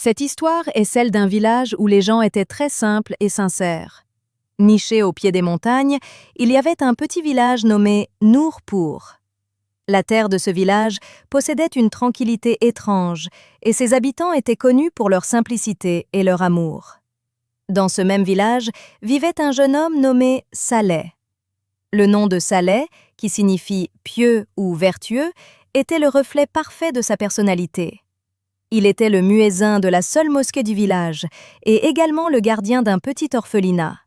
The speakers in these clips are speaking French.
Cette histoire est celle d'un village où les gens étaient très simples et sincères. Niché au pied des montagnes, il y avait un petit village nommé Nourpour. La terre de ce village possédait une tranquillité étrange et ses habitants étaient connus pour leur simplicité et leur amour. Dans ce même village vivait un jeune homme nommé Saleh. Le nom de Saleh, qui signifie pieux ou vertueux, était le reflet parfait de sa personnalité. Il était le muezzin de la seule mosquée du village et également le gardien d'un petit orphelinat.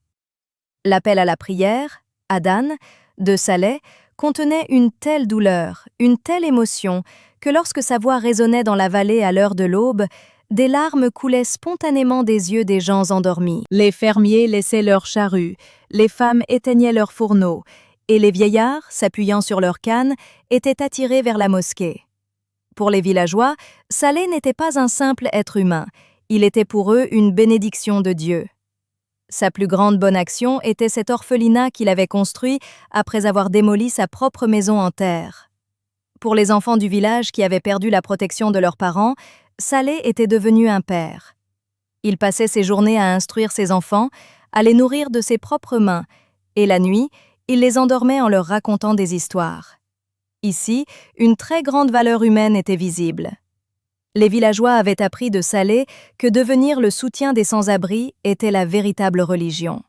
L'appel à la prière, Adhan, de Saleh, contenait une telle douleur, une telle émotion, que lorsque sa voix résonnait dans la vallée à l'heure de l'aube, des larmes coulaient spontanément des yeux des gens endormis. Les fermiers laissaient leurs charrues, les femmes éteignaient leurs fourneaux, et les vieillards, s'appuyant sur leurs cannes, étaient attirés vers la mosquée. Pour les villageois, Saleh n'était pas un simple être humain, il était pour eux une bénédiction de Dieu. Sa plus grande bonne action était cet orphelinat qu'il avait construit après avoir démoli sa propre maison en terre. Pour les enfants du village qui avaient perdu la protection de leurs parents, Saleh était devenu un père. Il passait ses journées à instruire ses enfants, à les nourrir de ses propres mains, et la nuit, il les endormait en leur racontant des histoires. Ici, une très grande valeur humaine était visible. Les villageois avaient appris de Saleh que devenir le soutien des sans-abri était la véritable religion.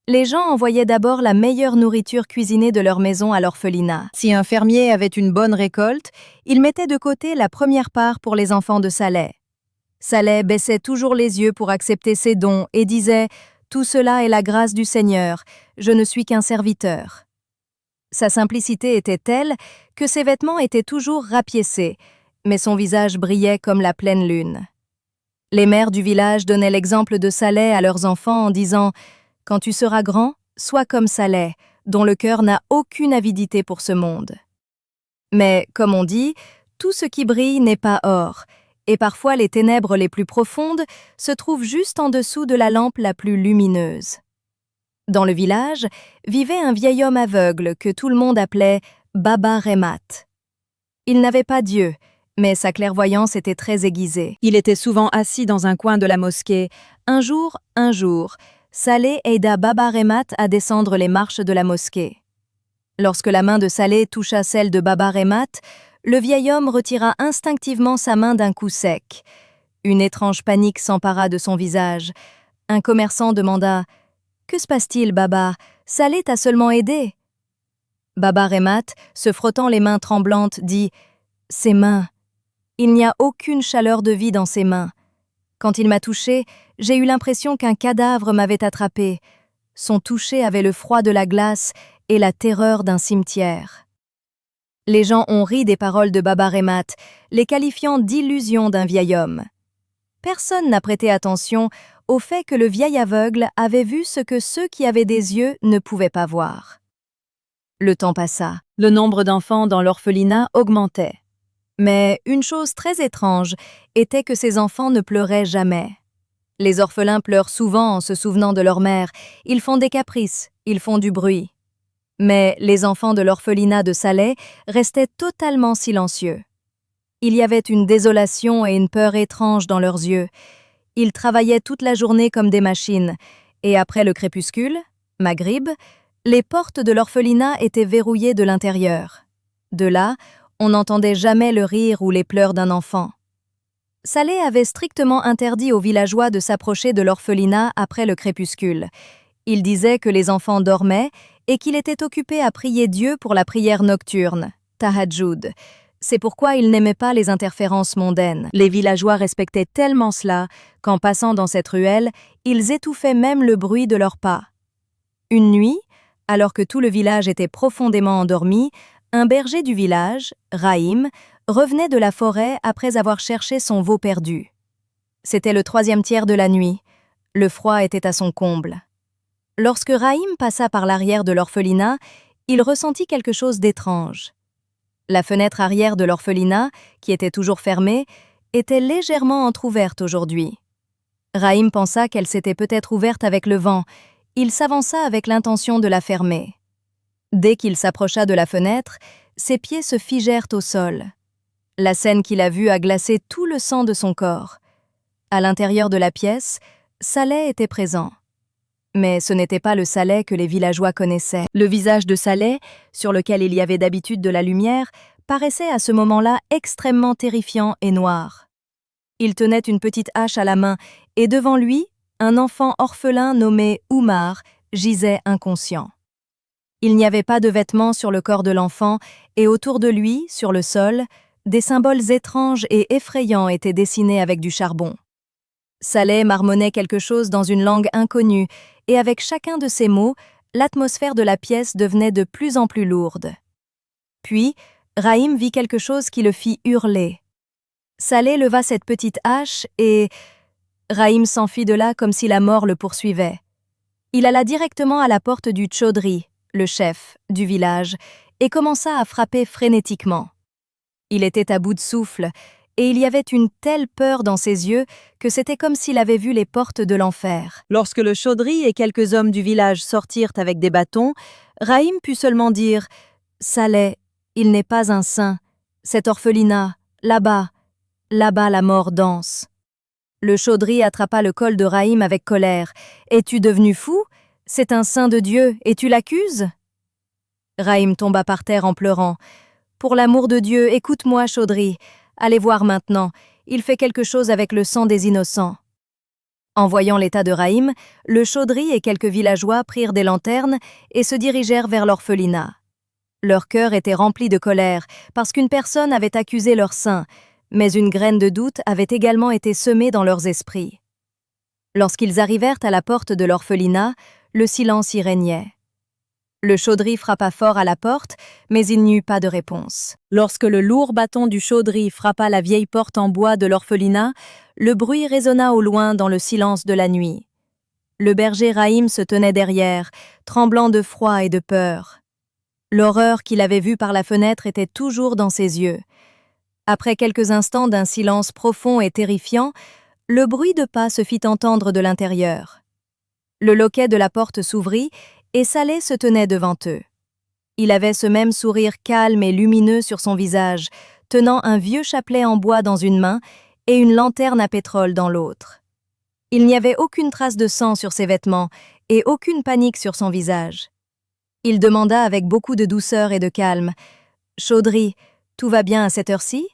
Les gens envoyaient d'abord la meilleure nourriture cuisinée de leur maison à l'orphelinat. Si un fermier avait une bonne récolte, il mettait de côté la première part pour les enfants de Saleh. Saleh baissait toujours les yeux pour accepter ses dons et disait « Tout cela est la grâce du Seigneur, je ne suis qu'un serviteur ». Sa simplicité était telle que ses vêtements étaient toujours rapiécés, mais son visage brillait comme la pleine lune. Les mères du village donnaient l'exemple de Saleh à leurs enfants en disant « Quand tu seras grand, sois comme Saleh, dont le cœur n'a aucune avidité pour ce monde. » Mais, comme on dit, tout ce qui brille n'est pas or, et parfois les ténèbres les plus profondes se trouvent juste en dessous de la lampe la plus lumineuse. Dans le village, vivait un vieil homme aveugle que tout le monde appelait Baba Remat. Il n'avait pas Dieu, mais sa clairvoyance était très aiguisée. Il était souvent assis dans un coin de la mosquée. Un jour, Saleh aida Baba Remat à descendre les marches de la mosquée. Lorsque la main de Saleh toucha celle de Baba Remat, le vieil homme retira instinctivement sa main d'un coup sec. Une étrange panique s'empara de son visage. Un commerçant demanda « Que se passe-t-il, Baba? Saleh t'a seulement aidé. » Baba Remat, se frottant les mains tremblantes, dit « Ses mains. Il n'y a aucune chaleur de vie dans ses mains. Quand il m'a touché, j'ai eu l'impression qu'un cadavre m'avait attrapé. Son toucher avait le froid de la glace et la terreur d'un cimetière. » Les gens ont ri des paroles de Baba Remat, les qualifiant d'illusions d'un vieil homme. Personne n'a prêté attention au fait que le vieil aveugle avait vu ce que ceux qui avaient des yeux ne pouvaient pas voir. Le temps passa. Le nombre d'enfants dans l'orphelinat augmentait. Mais une chose très étrange était que ces enfants ne pleuraient jamais. Les orphelins pleurent souvent en se souvenant de leur mère. Ils font des caprices, ils font du bruit. Mais les enfants de l'orphelinat de Saleh restaient totalement silencieux. Il y avait une désolation et une peur étrange dans leurs yeux. Ils travaillaient toute la journée comme des machines, et après le crépuscule, Maghrib, les portes de l'orphelinat étaient verrouillées de l'intérieur. De là, on n'entendait jamais le rire ou les pleurs d'un enfant. Saleh avait strictement interdit aux villageois de s'approcher de l'orphelinat après le crépuscule. Il disait que les enfants dormaient et qu'il était occupé à prier Dieu pour la prière nocturne, Tahajjud. C'est pourquoi il n'aimait pas les interférences mondaines. Les villageois respectaient tellement cela qu'en passant dans cette ruelle, ils étouffaient même le bruit de leurs pas. Une nuit, alors que tout le village était profondément endormi, un berger du village, Rahim, revenait de la forêt après avoir cherché son veau perdu. C'était le 3e tiers de la nuit. Le froid était à son comble. Lorsque Rahim passa par l'arrière de l'orphelinat, il ressentit quelque chose d'étrange. La fenêtre arrière de l'orphelinat, qui était toujours fermée, était légèrement entr'ouverte aujourd'hui. Rahim pensa qu'elle s'était peut-être ouverte avec le vent. Il s'avança avec l'intention de la fermer. Dès qu'il s'approcha de la fenêtre, ses pieds se figèrent au sol. La scène qu'il a vue a glacé tout le sang de son corps. À l'intérieur de la pièce, Saleh était présent. Mais ce n'était pas le Saleh que les villageois connaissaient. Le visage de Saleh, sur lequel il y avait d'habitude de la lumière, paraissait à ce moment-là extrêmement terrifiant et noir. Il tenait une petite hache à la main et devant lui, un enfant orphelin nommé Oumar gisait inconscient. Il n'y avait pas de vêtements sur le corps de l'enfant et autour de lui, sur le sol, des symboles étranges et effrayants étaient dessinés avec du charbon. Saleh marmonnait quelque chose dans une langue inconnue et avec chacun de ces mots, l'atmosphère de la pièce devenait de plus en plus lourde. Puis, Rahim vit quelque chose qui le fit hurler. Saleh leva cette petite hache et Rahim s'enfuit de là comme si la mort le poursuivait. Il alla directement à la porte du Chaudhry, le chef du village, et commença à frapper frénétiquement. Il était à bout de souffle, et il y avait une telle peur dans ses yeux que c'était comme s'il avait vu les portes de l'enfer. Lorsque le Chaudhry et quelques hommes du village sortirent avec des bâtons, Rahim put seulement dire « Saleh, il n'est pas un saint. Cet orphelinat, là-bas la mort danse. » Le Chaudhry attrapa le col de Rahim avec colère. « Es-tu devenu fou? C'est un saint de Dieu, et tu l'accuses » Rahim tomba par terre en pleurant. « Pour l'amour de Dieu, écoute-moi, Chaudhry. Allez voir maintenant, il fait quelque chose avec le sang des innocents. » En voyant l'état de Rahim, le Chaudhry et quelques villageois prirent des lanternes et se dirigèrent vers l'orphelinat. Leur cœur était rempli de colère parce qu'une personne avait accusé leur saint, mais une graine de doute avait également été semée dans leurs esprits. Lorsqu'ils arrivèrent à la porte de l'orphelinat, le silence y régnait. Le Chaudhry frappa fort à la porte, mais il n'y eut pas de réponse. Lorsque le lourd bâton du Chaudhry frappa la vieille porte en bois de l'orphelinat, le bruit résonna au loin dans le silence de la nuit. Le berger Rahim se tenait derrière, tremblant de froid et de peur. L'horreur qu'il avait vue par la fenêtre était toujours dans ses yeux. Après quelques instants d'un silence profond et terrifiant, le bruit de pas se fit entendre de l'intérieur. Le loquet de la porte s'ouvrit et Saleh se tenait devant eux. Il avait ce même sourire calme et lumineux sur son visage, tenant un vieux chapelet en bois dans une main et une lanterne à pétrole dans l'autre. Il n'y avait aucune trace de sang sur ses vêtements et aucune panique sur son visage. Il demanda avec beaucoup de douceur et de calme « Chaudhry, tout va bien à cette heure-ci ?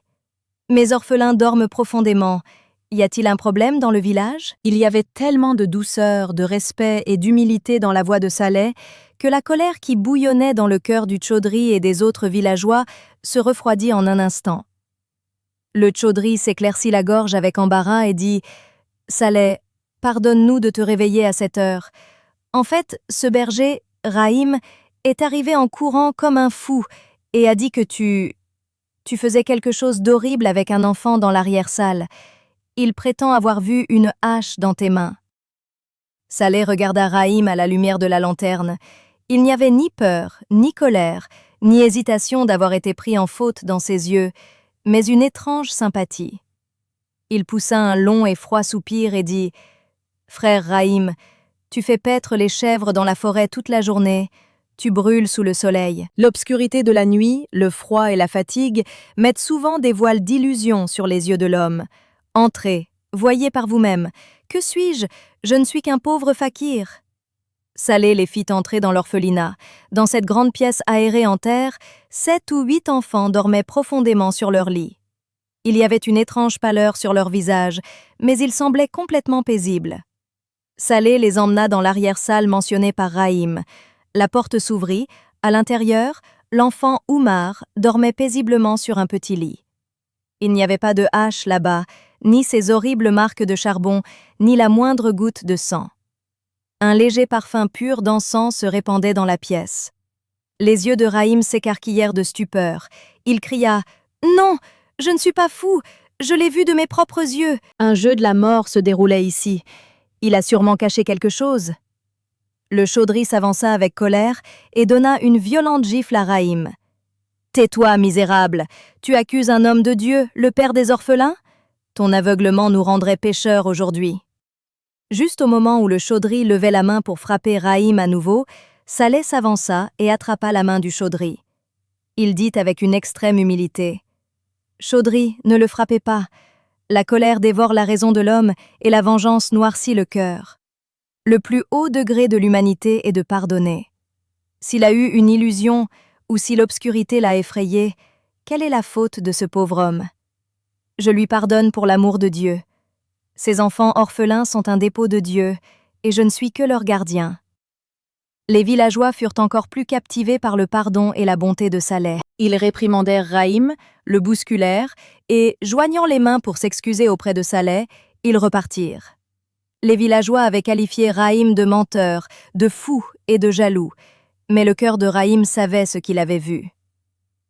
Mes orphelins dorment profondément. Y a-t-il un problème dans le village ?» Il y avait tellement de douceur, de respect et d'humilité dans la voix de Saleh que la colère qui bouillonnait dans le cœur du Chaudhry et des autres villageois se refroidit en un instant. Le Chaudhry s'éclaircit la gorge avec embarras et dit « Saleh, pardonne-nous de te réveiller à cette heure. En fait, ce berger, Rahim, est arrivé en courant comme un fou et a dit que tu faisais quelque chose d'horrible avec un enfant dans l'arrière-salle. Il prétend avoir vu une hache dans tes mains. » Saleh regarda Rahim à la lumière de la lanterne. Il n'y avait ni peur, ni colère, ni hésitation d'avoir été pris en faute dans ses yeux, mais une étrange sympathie. Il poussa un long et froid soupir et dit « Frère Rahim, tu fais paître les chèvres dans la forêt toute la journée. Tu brûles sous le soleil. » L'obscurité de la nuit, le froid et la fatigue mettent souvent des voiles d'illusion sur les yeux de l'homme. Entrez, voyez par vous-même. Que suis-je? Je ne suis qu'un pauvre fakir. Saleh les fit entrer dans l'orphelinat. Dans cette grande pièce aérée en terre, 7 ou 8 enfants dormaient profondément sur leur lit. Il y avait une étrange pâleur sur leur visage, mais ils semblaient complètement paisibles. Saleh les emmena dans l'arrière-salle mentionnée par Rahim. La porte s'ouvrit. À l'intérieur, l'enfant Oumar dormait paisiblement sur un petit lit. Il n'y avait pas de hache là-bas, ni ces horribles marques de charbon, ni la moindre goutte de sang. Un léger parfum pur d'encens se répandait dans la pièce. Les yeux de Rahim s'écarquillèrent de stupeur. Il cria « Non, je ne suis pas fou, je l'ai vu de mes propres yeux. » Un jeu de la mort se déroulait ici. Il a sûrement caché quelque chose. Le Chaudhry s'avança avec colère et donna une violente gifle à Rahim. « Tais-toi, misérable! Tu accuses un homme de Dieu, le père des orphelins? Ton aveuglement nous rendrait pécheurs aujourd'hui. » Juste au moment où le Chaudhry levait la main pour frapper Rahim à nouveau, Saleh s'avança et attrapa la main du Chaudhry. Il dit avec une extrême humilité « Chaudhry, ne le frappez pas. La colère dévore la raison de l'homme et la vengeance noircit le cœur. Le plus haut degré de l'humanité est de pardonner. S'il a eu une illusion ou si l'obscurité l'a effrayé, quelle est la faute de ce pauvre homme? Je lui pardonne pour l'amour de Dieu. Ces enfants orphelins sont un dépôt de Dieu, et je ne suis que leur gardien. Les villageois furent encore plus captivés par le pardon et la bonté de Saleh. Ils réprimandèrent Rahim, le bousculèrent, et, joignant les mains pour s'excuser auprès de Saleh, ils repartirent. Les villageois avaient qualifié Rahim de menteur, de fou et de jaloux, mais le cœur de Rahim savait ce qu'il avait vu.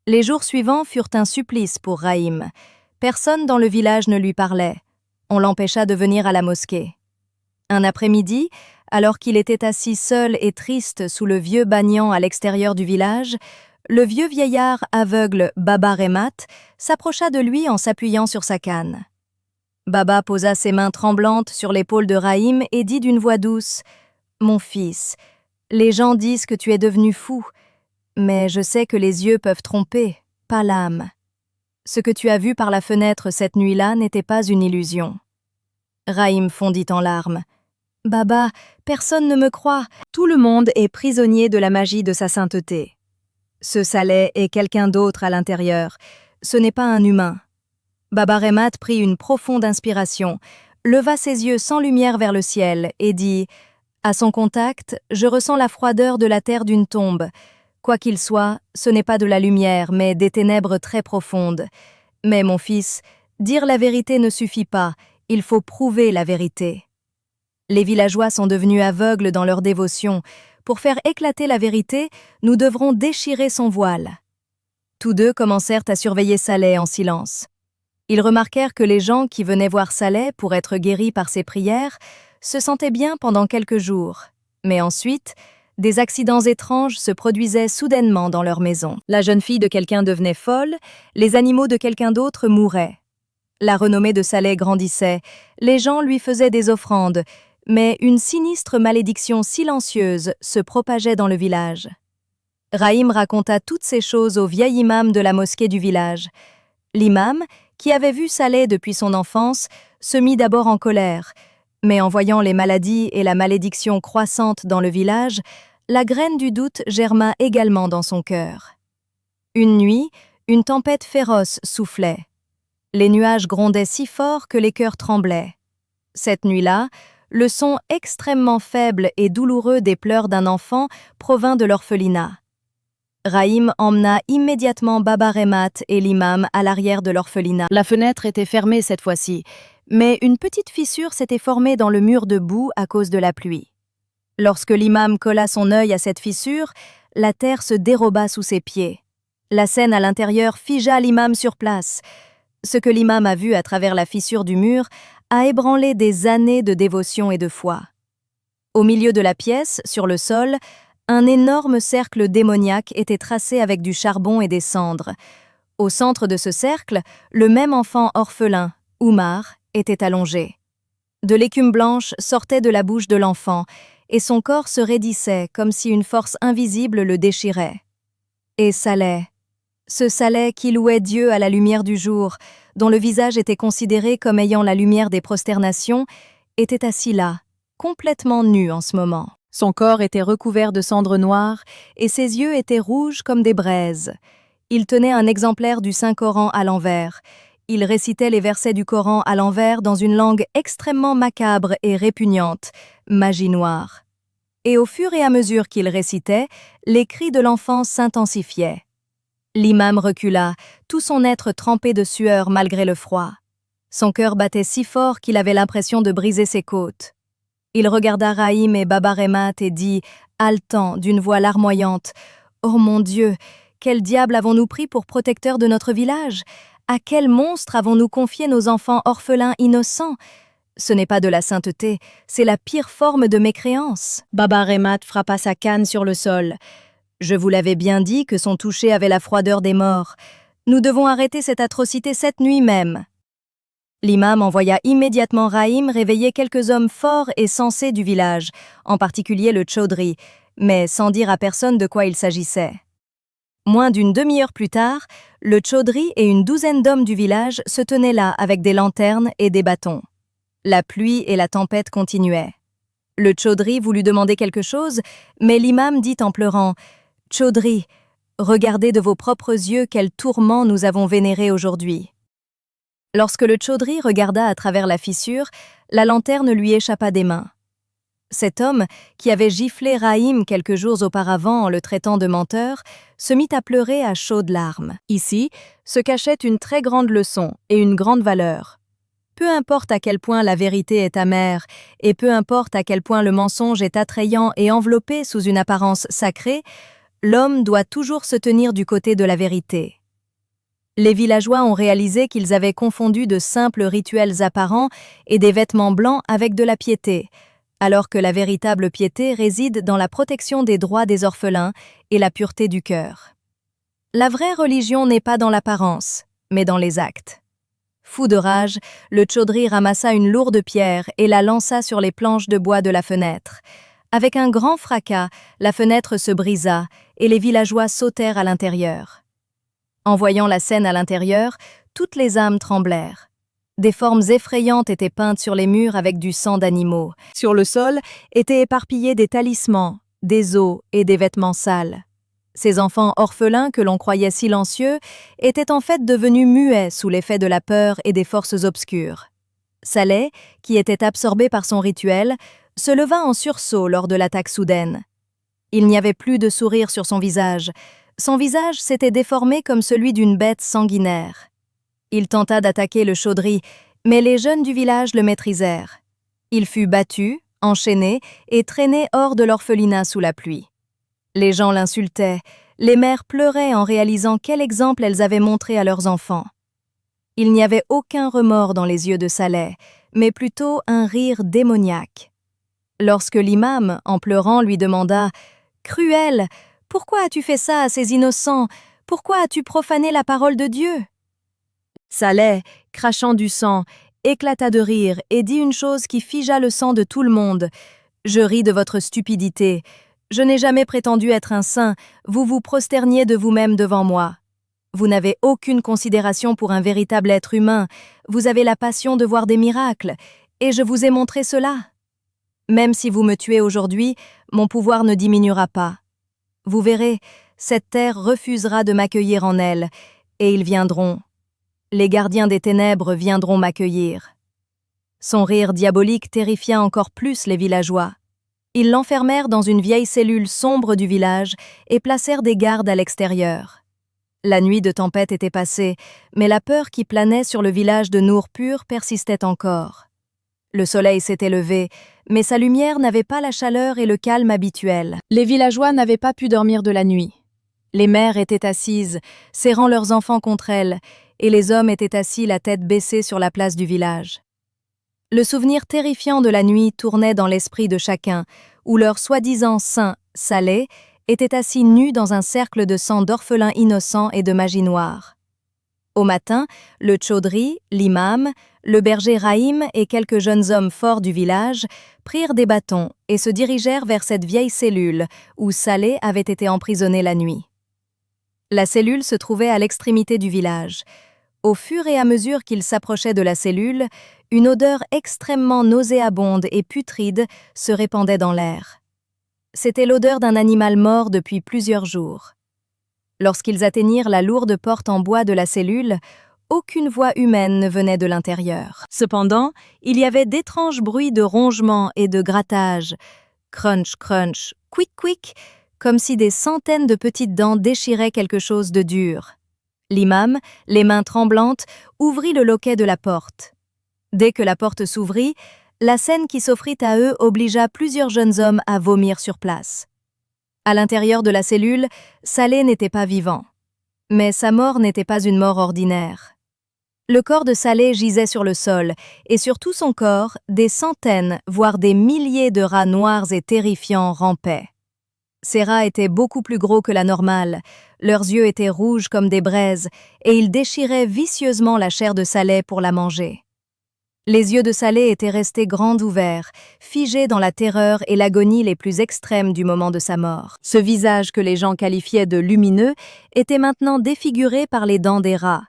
Les jours suivants furent un supplice pour Rahim. Personne dans le village ne lui parlait. On l'empêcha de venir à la mosquée. Un après-midi, alors qu'il était assis seul et triste sous le vieux banyan à l'extérieur du village, le vieux vieillard aveugle Baba Remat s'approcha de lui en s'appuyant sur sa canne. Baba posa ses mains tremblantes sur l'épaule de Rahim et dit d'une voix douce « Mon fils, les gens disent que tu es devenu fou, mais je sais que les yeux peuvent tromper, pas l'âme. Ce que tu as vu par la fenêtre cette nuit-là n'était pas une illusion. » Rahim fondit en larmes. « Baba, personne ne me croit. Tout le monde est prisonnier de la magie de sa sainteté. Ce Saleh est quelqu'un d'autre à l'intérieur. Ce n'est pas un humain. » Baba Remat prit une profonde inspiration, leva ses yeux sans lumière vers le ciel et dit « À son contact, je ressens la froideur de la terre d'une tombe. Quoi qu'il soit, ce n'est pas de la lumière, mais des ténèbres très profondes. Mais mon fils, dire la vérité ne suffit pas, il faut prouver la vérité. » Les villageois sont devenus aveugles dans leur dévotion. Pour faire éclater la vérité, nous devrons déchirer son voile. Tous deux commencèrent à surveiller Saleh en silence. Ils remarquèrent que les gens qui venaient voir Saleh pour être guéris par ses prières se sentaient bien pendant quelques jours. Mais ensuite, des accidents étranges se produisaient soudainement dans leur maison. La jeune fille de quelqu'un devenait folle, les animaux de quelqu'un d'autre mouraient. La renommée de Saleh grandissait, les gens lui faisaient des offrandes, mais une sinistre malédiction silencieuse se propageait dans le village. Rahim raconta toutes ces choses au vieil imam de la mosquée du village. L'imam, qui avait vu Saleh depuis son enfance, se mit d'abord en colère, mais en voyant les maladies et la malédiction croissante dans le village, la graine du doute germa également dans son cœur. Une nuit, une tempête féroce soufflait. Les nuages grondaient si fort que les cœurs tremblaient. Cette nuit-là, le son extrêmement faible et douloureux des pleurs d'un enfant provint de l'orphelinat. Rahim emmena immédiatement Baba Remat et l'imam à l'arrière de l'orphelinat. La fenêtre était fermée cette fois-ci, mais une petite fissure s'était formée dans le mur de boue à cause de la pluie. Lorsque l'imam colla son œil à cette fissure, la terre se déroba sous ses pieds. La scène à l'intérieur figea l'imam sur place. Ce que l'imam a vu à travers la fissure du mur a ébranlé des années de dévotion et de foi. Au milieu de la pièce, sur le sol, un énorme cercle démoniaque était tracé avec du charbon et des cendres. Au centre de ce cercle, le même enfant orphelin, Oumar, était allongé. De l'écume blanche sortait de la bouche de l'enfant, et son corps se raidissait comme si une force invisible le déchirait. Et Saleh, ce Saleh qui louait Dieu à la lumière du jour, dont le visage était considéré comme ayant la lumière des prosternations, était assis là, complètement nu en ce moment. Son corps était recouvert de cendres noires et ses yeux étaient rouges comme des braises. Il tenait un exemplaire du Saint-Coran à l'envers. Il récitait les versets du Coran à l'envers dans une langue extrêmement macabre et répugnante, magie noire. Et au fur et à mesure qu'il récitait, les cris de l'enfant s'intensifiaient. L'imam recula, tout son être trempé de sueur malgré le froid. Son cœur battait si fort qu'il avait l'impression de briser ses côtes. Il regarda Rahim et Baba Remat et dit, haletant, d'une voix larmoyante, « Oh mon Dieu, quel diable avons-nous pris pour protecteur de notre village? À quel monstre avons-nous confié nos enfants orphelins innocents? Ce n'est pas de la sainteté, c'est la pire forme de mécréance. » Baba Remat frappa sa canne sur le sol. « Je vous l'avais bien dit que son toucher avait la froideur des morts. Nous devons arrêter cette atrocité cette nuit même. » L'imam envoya immédiatement Rahim réveiller quelques hommes forts et sensés du village, en particulier le Chaudhry, mais sans dire à personne de quoi il s'agissait. Moins d'une demi-heure plus tard, le chaudhry et une douzaine d'hommes du village se tenaient là avec des lanternes et des bâtons. La pluie et la tempête continuaient. Le chaudhry voulut demander quelque chose, mais l'imam dit en pleurant « Chaudhry, regardez de vos propres yeux quel tourment nous avons vénéré aujourd'hui. » Lorsque le chaudhry regarda à travers la fissure, la lanterne lui échappa des mains. Cet homme, qui avait giflé Rahim quelques jours auparavant en le traitant de menteur, se mit à pleurer à chaudes larmes. Ici se cachait une très grande leçon et une grande valeur. Peu importe à quel point la vérité est amère, et peu importe à quel point le mensonge est attrayant et enveloppé sous une apparence sacrée, l'homme doit toujours se tenir du côté de la vérité. Les villageois ont réalisé qu'ils avaient confondu de simples rituels apparents et des vêtements blancs avec de la piété, alors que la véritable piété réside dans la protection des droits des orphelins et la pureté du cœur. La vraie religion n'est pas dans l'apparence, mais dans les actes. Fou de rage, le chaudhry ramassa une lourde pierre et la lança sur les planches de bois de la fenêtre. Avec un grand fracas, la fenêtre se brisa et les villageois sautèrent à l'intérieur. En voyant la scène à l'intérieur, toutes les âmes tremblèrent. Des formes effrayantes étaient peintes sur les murs avec du sang d'animaux. Sur le sol étaient éparpillés des talismans, des os et des vêtements sales. Ces enfants orphelins que l'on croyait silencieux étaient en fait devenus muets sous l'effet de la peur et des forces obscures. Saleh, qui était absorbé par son rituel, se leva en sursaut lors de l'attaque soudaine. Il n'y avait plus de sourire sur son visage. Son visage s'était déformé comme celui d'une bête sanguinaire. Il tenta d'attaquer le chaudhry, mais les jeunes du village le maîtrisèrent. Il fut battu, enchaîné et traîné hors de l'orphelinat sous la pluie. Les gens l'insultaient, les mères pleuraient en réalisant quel exemple elles avaient montré à leurs enfants. Il n'y avait aucun remords dans les yeux de Saleh, mais plutôt un rire démoniaque. Lorsque l'imam, en pleurant, lui demanda « Cruel, pourquoi as-tu fait ça à ces innocents? Pourquoi as-tu profané la parole de Dieu ?» Saleh, crachant du sang, éclata de rire et dit une chose qui figea le sang de tout le monde. « Je ris de votre stupidité. Je n'ai jamais prétendu être un saint, vous vous prosterniez de vous-même devant moi. Vous n'avez aucune considération pour un véritable être humain, vous avez la passion de voir des miracles, et je vous ai montré cela. Même si vous me tuez aujourd'hui, mon pouvoir ne diminuera pas. Vous verrez, cette terre refusera de m'accueillir en elle, et ils viendront. Les gardiens des ténèbres viendront m'accueillir. » Son rire diabolique terrifia encore plus les villageois. Ils l'enfermèrent dans une vieille cellule sombre du village et placèrent des gardes à l'extérieur. La nuit de tempête était passée, mais la peur qui planait sur le village de Nourpur persistait encore. Le soleil s'était levé, mais sa lumière n'avait pas la chaleur et le calme habituels. Les villageois n'avaient pas pu dormir de la nuit. Les mères étaient assises, serrant leurs enfants contre elles, et les hommes étaient assis la tête baissée sur la place du village. Le souvenir terrifiant de la nuit tournait dans l'esprit de chacun, où leur soi-disant saint, Saleh, était assis nu dans un cercle de sang d'orphelins innocents et de magie noire. Au matin, le chaudhry, l'imam, le berger Rahim et quelques jeunes hommes forts du village prirent des bâtons et se dirigèrent vers cette vieille cellule où Saleh avait été emprisonné la nuit. La cellule se trouvait à l'extrémité du village. Au fur et à mesure qu'ils s'approchaient de la cellule, une odeur extrêmement nauséabonde et putride se répandait dans l'air. C'était l'odeur d'un animal mort depuis plusieurs jours. Lorsqu'ils atteignirent la lourde porte en bois de la cellule, aucune voix humaine ne venait de l'intérieur. Cependant, il y avait d'étranges bruits de rongements et de grattage. Crunch, crunch, quick, quick, comme si des centaines de petites dents déchiraient quelque chose de dur. L'imam, les mains tremblantes, ouvrit le loquet de la porte. Dès que la porte s'ouvrit, la scène qui s'offrit à eux obligea plusieurs jeunes hommes à vomir sur place. À l'intérieur de la cellule, Saleh n'était pas vivant. Mais sa mort n'était pas une mort ordinaire. Le corps de Saleh gisait sur le sol, et sur tout son corps, des centaines, voire des milliers de rats noirs et terrifiants rampaient. Ces rats étaient beaucoup plus gros que la normale, leurs yeux étaient rouges comme des braises, et ils déchiraient vicieusement la chair de Saleh pour la manger. Les yeux de Saleh étaient restés grands ouverts, figés dans la terreur et l'agonie les plus extrêmes du moment de sa mort. Ce visage que les gens qualifiaient de lumineux était maintenant défiguré par les dents des rats.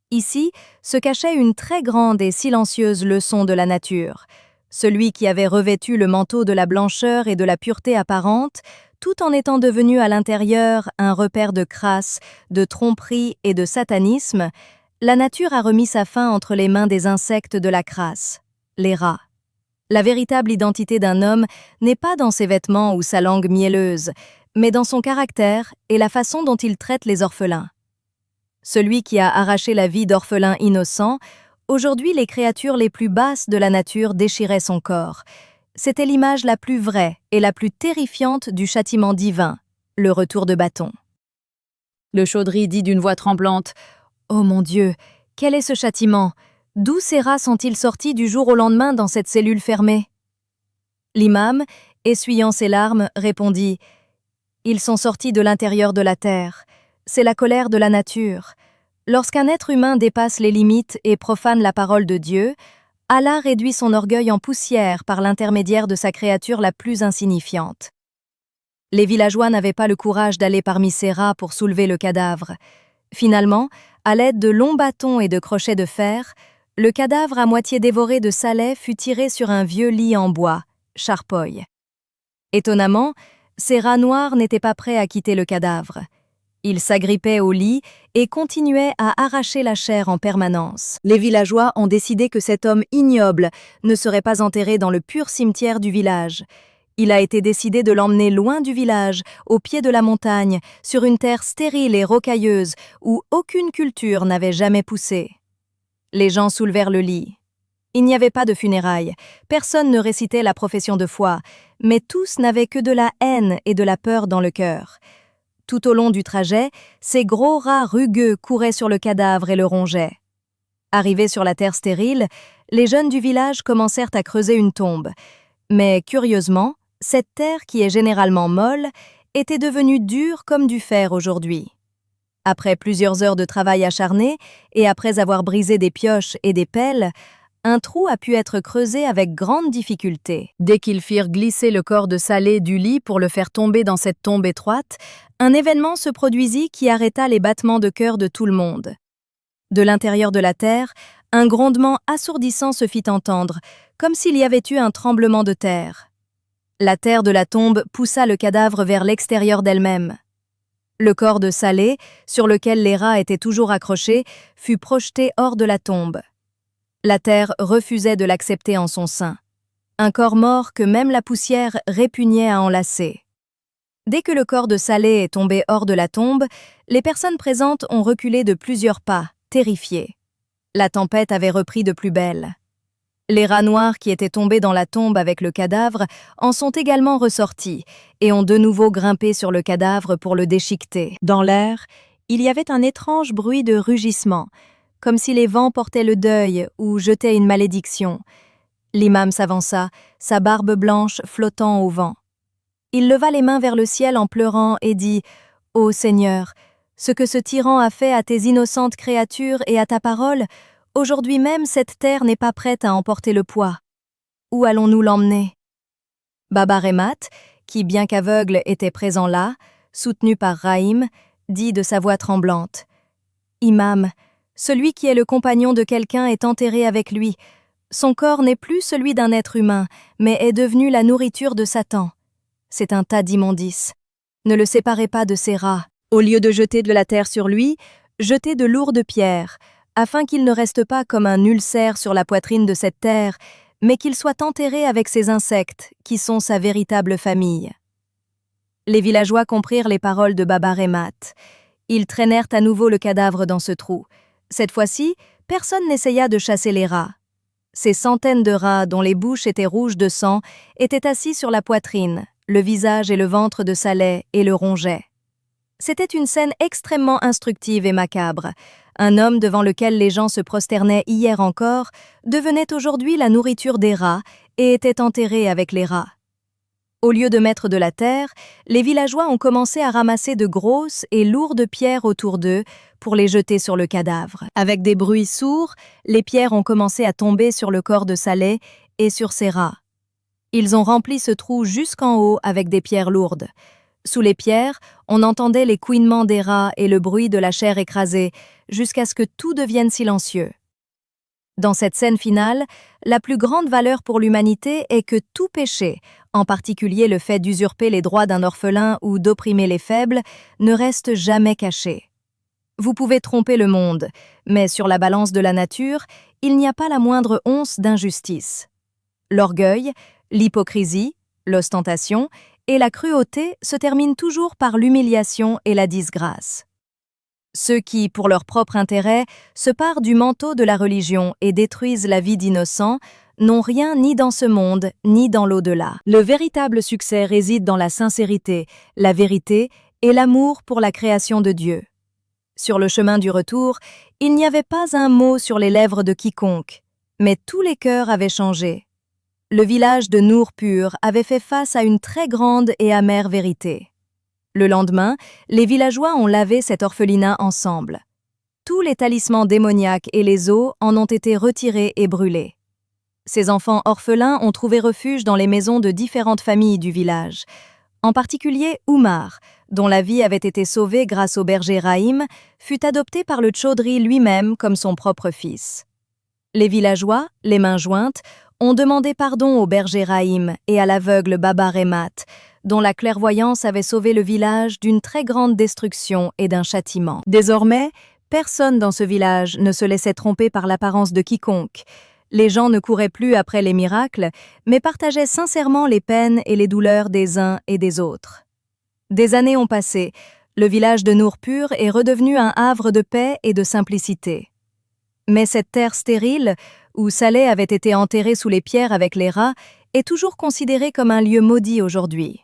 Ici se cachait une très grande et silencieuse leçon de la nature. Celui qui avait revêtu le manteau de la blancheur et de la pureté apparente, tout en étant devenu à l'intérieur un repère de crasse, de tromperie et de satanisme, la nature a remis sa fin entre les mains des insectes de la crasse, les rats. La véritable identité d'un homme n'est pas dans ses vêtements ou sa langue mielleuse, mais dans son caractère et la façon dont il traite les orphelins. Celui qui a arraché la vie d'orphelins innocents, aujourd'hui les créatures les plus basses de la nature déchiraient son corps. C'était l'image la plus vraie et la plus terrifiante du châtiment divin, le retour de bâton. Le chaudry dit d'une voix tremblante: « Oh mon Dieu, quel est ce châtiment? D'où ces rats sont-ils sortis du jour au lendemain dans cette cellule fermée ?» L'imam, essuyant ses larmes, répondit: « Ils sont sortis de l'intérieur de la terre. C'est la colère de la nature. Lorsqu'un être humain dépasse les limites et profane la parole de Dieu, Allah réduit son orgueil en poussière par l'intermédiaire de sa créature la plus insignifiante. » Les villageois n'avaient pas le courage d'aller parmi ces rats pour soulever le cadavre. Finalement, à l'aide de longs bâtons et de crochets de fer, le cadavre à moitié dévoré de Saleh fut tiré sur un vieux lit en bois, charpoy. Étonnamment, ces rats noirs n'étaient pas prêts à quitter le cadavre. Ils s'agrippaient au lit et continuaient à arracher la chair en permanence. Les villageois ont décidé que cet homme ignoble ne serait pas enterré dans le pur cimetière du village. Il a été décidé de l'emmener loin du village, au pied de la montagne, sur une terre stérile et rocailleuse où aucune culture n'avait jamais poussé. Les gens soulevèrent le lit. Il n'y avait pas de funérailles, personne ne récitait la profession de foi, mais tous n'avaient que de la haine et de la peur dans le cœur. Tout au long du trajet, ces gros rats rugueux couraient sur le cadavre et le rongeaient. Arrivés sur la terre stérile, les jeunes du village commencèrent à creuser une tombe. Mais curieusement, cette terre, qui est généralement molle, était devenue dure comme du fer aujourd'hui. Après plusieurs heures de travail acharné, et après avoir brisé des pioches et des pelles, un trou a pu être creusé avec grande difficulté. Dès qu'ils firent glisser le corps de Saleh du lit pour le faire tomber dans cette tombe étroite, un événement se produisit qui arrêta les battements de cœur de tout le monde. De l'intérieur de la terre, un grondement assourdissant se fit entendre, comme s'il y avait eu un tremblement de terre. La terre de la tombe poussa le cadavre vers l'extérieur d'elle-même. Le corps de Saleh, sur lequel les rats étaient toujours accrochés, fut projeté hors de la tombe. La terre refusait de l'accepter en son sein. Un corps mort que même la poussière répugnait à enlacer. Dès que le corps de Saleh est tombé hors de la tombe, les personnes présentes ont reculé de plusieurs pas, terrifiées. La tempête avait repris de plus belle. Les rats noirs qui étaient tombés dans la tombe avec le cadavre en sont également ressortis et ont de nouveau grimpé sur le cadavre pour le déchiqueter. Dans l'air, il y avait un étrange bruit de rugissement, comme si les vents portaient le deuil ou jetaient une malédiction. L'imam s'avança, sa barbe blanche flottant au vent. Il leva les mains vers le ciel en pleurant et dit: « Ô Seigneur, ce que ce tyran a fait à tes innocentes créatures et à ta parole, aujourd'hui même cette terre n'est pas prête à emporter le poids. Où allons-nous l'emmener ?» Baba Remat, qui bien qu'aveugle était présent là, soutenu par Rahim, dit de sa voix tremblante: « Imam, celui qui est le compagnon de quelqu'un est enterré avec lui. Son corps n'est plus celui d'un être humain, mais est devenu la nourriture de Satan. C'est un tas d'immondices. Ne le séparez pas de ces rats. Au lieu de jeter de la terre sur lui, jetez de lourdes pierres, afin qu'il ne reste pas comme un ulcère sur la poitrine de cette terre, mais qu'il soit enterré avec ces insectes, qui sont sa véritable famille. » Les villageois comprirent les paroles de Baba Remat. Ils traînèrent à nouveau le cadavre dans ce trou. Cette fois-ci, personne n'essaya de chasser les rats. Ces centaines de rats, dont les bouches étaient rouges de sang, étaient assis sur la poitrine, le visage et le ventre de Saleh et le rongeaient. C'était une scène extrêmement instructive et macabre. Un homme devant lequel les gens se prosternaient hier encore devenait aujourd'hui la nourriture des rats et était enterré avec les rats. Au lieu de mettre de la terre, les villageois ont commencé à ramasser de grosses et lourdes pierres autour d'eux pour les jeter sur le cadavre. Avec des bruits sourds, les pierres ont commencé à tomber sur le corps de Saleh et sur ses rats. Ils ont rempli ce trou jusqu'en haut avec des pierres lourdes. Sous les pierres, on entendait les couinements des rats et le bruit de la chair écrasée, jusqu'à ce que tout devienne silencieux. Dans cette scène finale, la plus grande valeur pour l'humanité est que tout péché, en particulier le fait d'usurper les droits d'un orphelin ou d'opprimer les faibles, ne reste jamais caché. Vous pouvez tromper le monde, mais sur la balance de la nature, il n'y a pas la moindre once d'injustice. L'orgueil, l'hypocrisie, l'ostentation et la cruauté se terminent toujours par l'humiliation et la disgrâce. Ceux qui, pour leur propre intérêt, se parent du manteau de la religion et détruisent la vie d'innocents, n'ont rien ni dans ce monde, ni dans l'au-delà. Le véritable succès réside dans la sincérité, la vérité et l'amour pour la création de Dieu. Sur le chemin du retour, il n'y avait pas un mot sur les lèvres de quiconque, mais tous les cœurs avaient changé. Le village de Nourpur avait fait face à une très grande et amère vérité. Le lendemain, les villageois ont lavé cet orphelinat ensemble. Tous les talismans démoniaques et les os en ont été retirés et brûlés. Ces enfants orphelins ont trouvé refuge dans les maisons de différentes familles du village. En particulier, Oumar, dont la vie avait été sauvée grâce au berger Rahim, fut adopté par le Chaudhry lui-même comme son propre fils. Les villageois, les mains jointes, ont demandé pardon au berger Rahim et à l'aveugle Baba Remat, dont la clairvoyance avait sauvé le village d'une très grande destruction et d'un châtiment. Désormais, personne dans ce village ne se laissait tromper par l'apparence de quiconque. Les gens ne couraient plus après les miracles, mais partageaient sincèrement les peines et les douleurs des uns et des autres. Des années ont passé, le village de Nourpur est redevenu un havre de paix et de simplicité. Mais cette terre stérile, où Saleh avait été enterré sous les pierres avec les rats, est toujours considérée comme un lieu maudit aujourd'hui.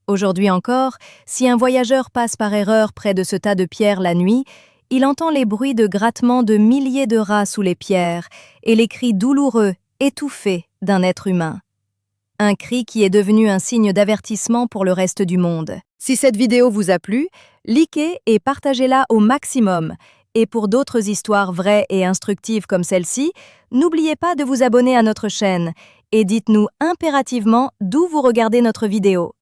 Aujourd'hui encore, si un voyageur passe par erreur près de ce tas de pierres la nuit, il entend les bruits de grattement de milliers de rats sous les pierres et les cris douloureux, étouffés d'un être humain. Un cri qui est devenu un signe d'avertissement pour le reste du monde. Si cette vidéo vous a plu, likez et partagez-la au maximum. Et pour d'autres histoires vraies et instructives comme celle-ci, n'oubliez pas de vous abonner à notre chaîne et dites-nous impérativement d'où vous regardez notre vidéo.